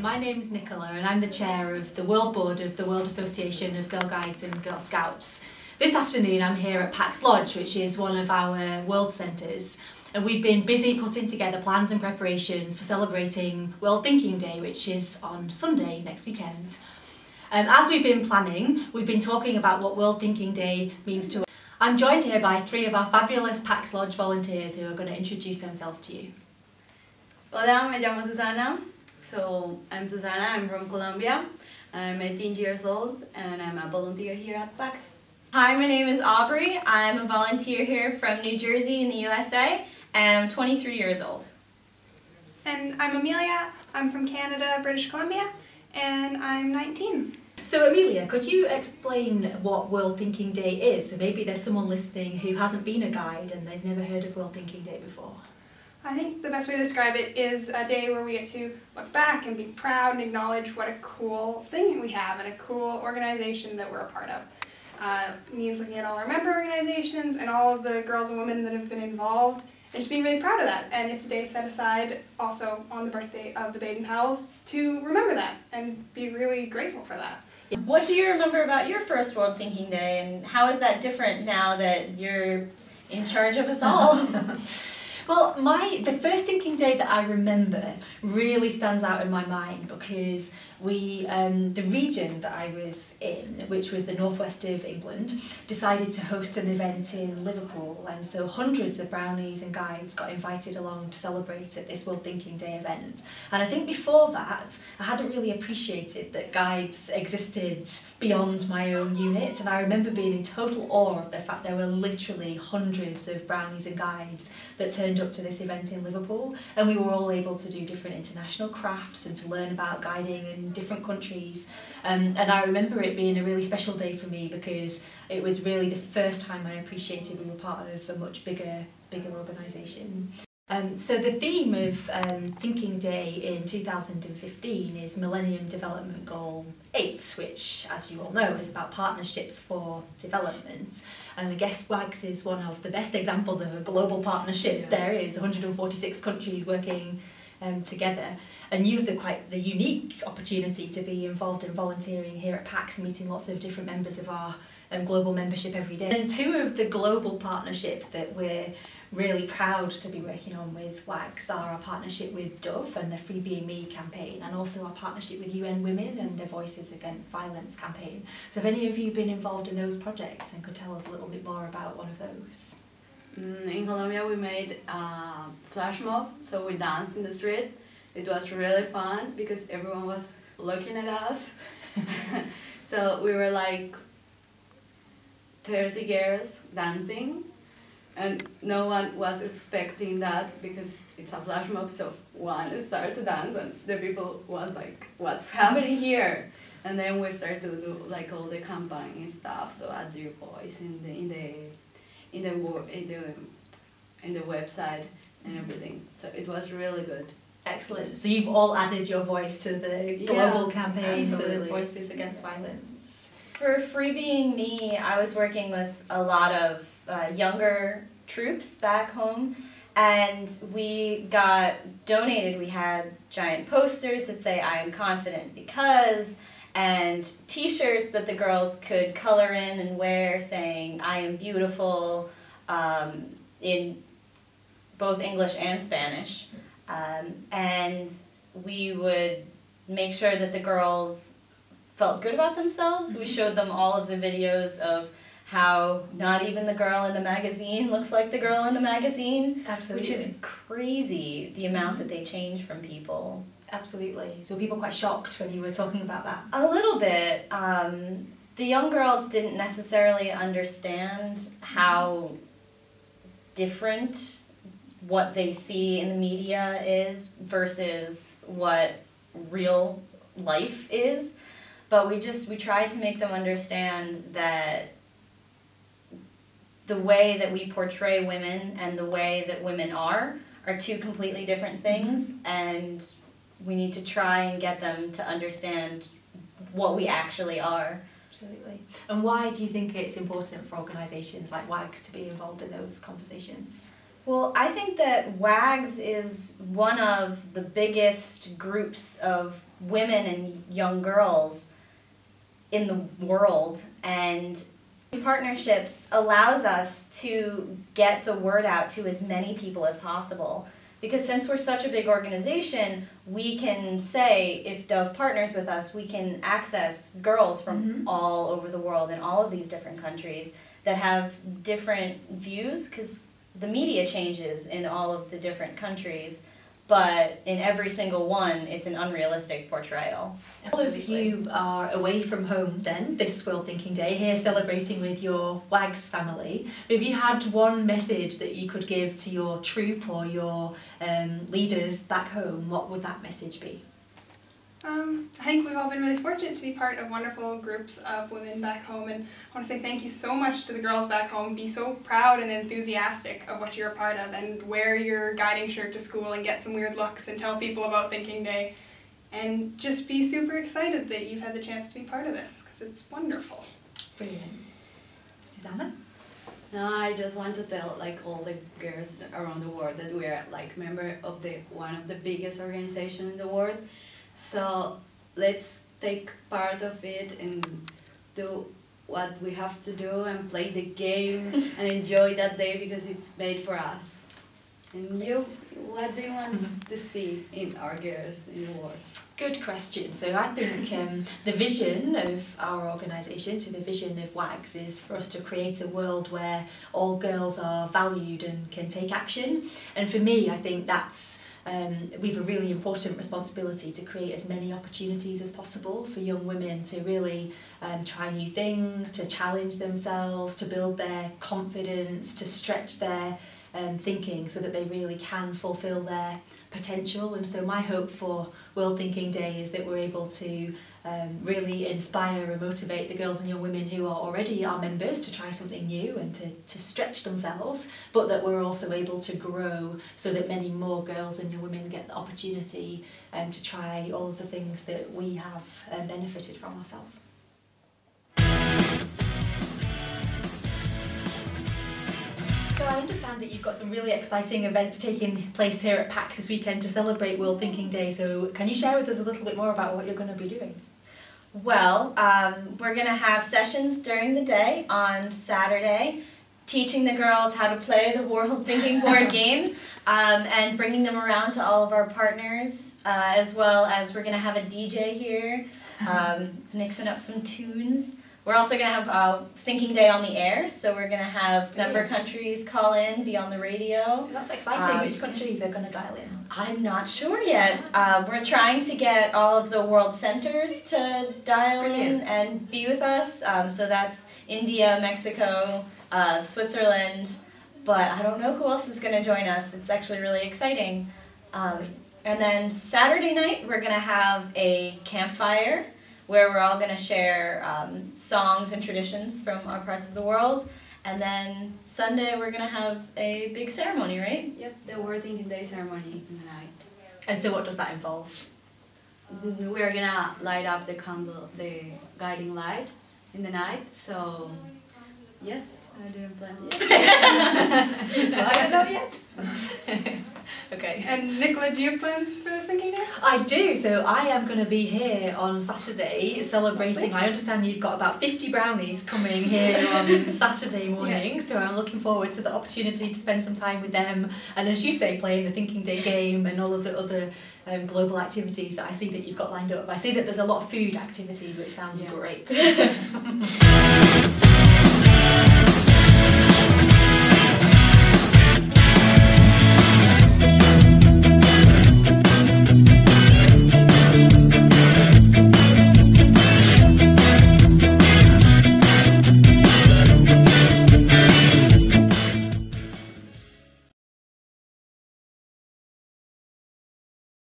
My name's Nicola and I'm the chair of the World Board of the World Association of Girl Guides and Girl Scouts. This afternoon I'm here at Pax Lodge, which is one of our world centres, and we've been busy putting together plans and preparations for celebrating World Thinking Day, which is on Sunday next weekend. As we've been planning, we've been talking about what World Thinking Day means to us. I'm joined here by three of our fabulous Pax Lodge volunteers who are going to introduce themselves to you. Hola, me llamo Susana. So I'm Susana, I'm from Colombia. I'm 18 years old and I'm a volunteer here at Pax. Hi, my name is Aubrey. I'm a volunteer here from New Jersey in the USA and I'm 23 years old. And I'm Amelia. I'm from Canada, British Columbia, and I'm 19. So Amelia, could you explain what World Thinking Day is? So maybe there's someone listening who hasn't been a guide and they've never heard of World Thinking Day before. I think the best way to describe it is a day where we get to look back and be proud and acknowledge what a cool thing we have and a cool organization that we're a part of. It means looking at all our member organizations and all of the girls and women that have been involved and just being really proud of that. And it's a day set aside also on the birthday of the Baden-Powells to remember that and be really grateful for that. What do you remember about your first World Thinking Day, and how is that different now that you're in charge of us all? Well, the first Thinking Day that I remember really stands out in my mind because the region that I was in, which was the northwest of England, decided to host an event in Liverpool, and so hundreds of brownies and guides got invited along to celebrate at this World Thinking Day event. And I think before that, I hadn't really appreciated that guides existed beyond my own unit, and I remember being in total awe of the fact there were literally hundreds of brownies and guides that turned up to this event in Liverpool, and we were all able to do different international crafts and to learn about guiding in different countries. And I remember it being a really special day for me because it was really the first time I appreciated we were part of a much bigger organisation. So the theme of Thinking Day in 2015 is Millennium Development Goal 8, which, as you all know, is about partnerships for development. And I guess WAGS is one of the best examples of a global partnership. There is 146 countries working together, and you have quite the unique opportunity to be involved in volunteering here at Pax, meeting lots of different members of our global membership every day. And two of the global partnerships that we're really proud to be working on with WAGS are our partnership with Dove and the Free Being Me campaign, and also our partnership with UN Women and their Voices Against Violence campaign. So have any of you been involved in those projects and could tell us a little bit more about one of those? In Colombia we made a flash mob, so we danced in the street. It was really fun because everyone was looking at us. So we were like 30 girls dancing, and no one was expecting that because it's a flash mob, so one started to dance and the people was like, what's happening here? And then we started to do like all the campaign stuff, so add your voice in the website and everything. So it was really good. Excellent. So you've all added your voice to the global campaign for the Voices Against Violence. For Free Being Me, I was working with a lot of younger troops back home, and we got donated. We had giant posters that say "I am confident because," and t-shirts that the girls could color in and wear saying "I am beautiful" in both English and Spanish. And we would make sure that the girls felt good about themselves. We showed them all of the videos of how not even the girl in the magazine looks like the girl in the magazine. Absolutely. Which is crazy, the amount that they change from people. Absolutely. So were people quite shocked when you were talking about that? A little bit. The young girls didn't necessarily understand how different what they see in the media is versus what real life is. But we tried to make them understand that the way that we portray women and the way that women are two completely different things, and we need to try and get them to understand what we actually are. Absolutely. And why do you think it's important for organisations like WAGS to be involved in those conversations? Well, I think that WAGS is one of the biggest groups of women and young girls in the world, and these partnerships allows us to get the word out to as many people as possible. Because since we're such a big organization, we can say, if Dove partners with us, we can access girls from all over the world in all of these different countries that have different views, because the media changes in all of the different countries, but in every single one, it's an unrealistic portrayal. All of you are away from home then, this World Thinking Day, here celebrating with your WAGS family. If you had one message that you could give to your troop or your leaders back home, what would that message be? I think we've all been really fortunate to be part of wonderful groups of women back home, and I want to say thank you so much to the girls back home. Be so proud and enthusiastic of what you're a part of, and wear your guiding shirt to school and get some weird looks and tell people about Thinking Day, and just be super excited that you've had the chance to be part of this, because it's wonderful. Brilliant. Susanna? No, I just want to tell like all the girls around the world that we are like member of one of the biggest organizations in the world. So let's take part of it and do what we have to do and play the game and enjoy that day because it's made for us. And you, what do you want to see in our girls in the world? Good question. So I think the vision of our organisation, so the vision of WAGS, is for us to create a world where all girls are valued and can take action. And for me, I think that's we have a really important responsibility to create as many opportunities as possible for young women to really try new things, to challenge themselves, to build their confidence, to stretch their thinking so that they really can fulfil their potential. And so my hope for World Thinking Day is that we're able to really inspire and motivate the girls and young women who are already our members to try something new and to stretch themselves, but that we're also able to grow so that many more girls and young women get the opportunity to try all of the things that we have benefited from ourselves. So I understand that you've got some really exciting events taking place here at PAX this weekend to celebrate World Thinking Day. So can you share with us a little bit more about what you're going to be doing? Well, we're going to have sessions during the day on Saturday, teaching the girls how to play the World Thinking board game and bringing them around to all of our partners, as well as we're going to have a DJ here, mixing up some tunes. We're also going to have Thinking Day on the air, so we're going to have member countries call in, be on the radio. That's exciting. Which countries are going to dial in? I'm not sure yet. We're trying to get all of the world centers to dial in and be with us. So that's India, Mexico, Switzerland, but I don't know who else is going to join us. It's actually really exciting. And then Saturday night, we're going to have a campfire where we're all going to share songs and traditions from our parts of the world. And then Sunday, we're going to have a big ceremony, right? Yep, the World Thinking Day ceremony in the night. And so what does that involve? We're going to light up the candle, the guiding light in the night. So, yes, I didn't plan yet. So I don't know yet. Okay. And Nicola, do you have plans for this Thinking Day? I do. So I am going to be here on Saturday celebrating. I understand you've got about 50 brownies coming here on Saturday morning. So I'm looking forward to the opportunity to spend some time with them. And as you say, playing the Thinking Day game and all of the other global activities that I see that you've got lined up. I see that there's a lot of food activities, which sounds great.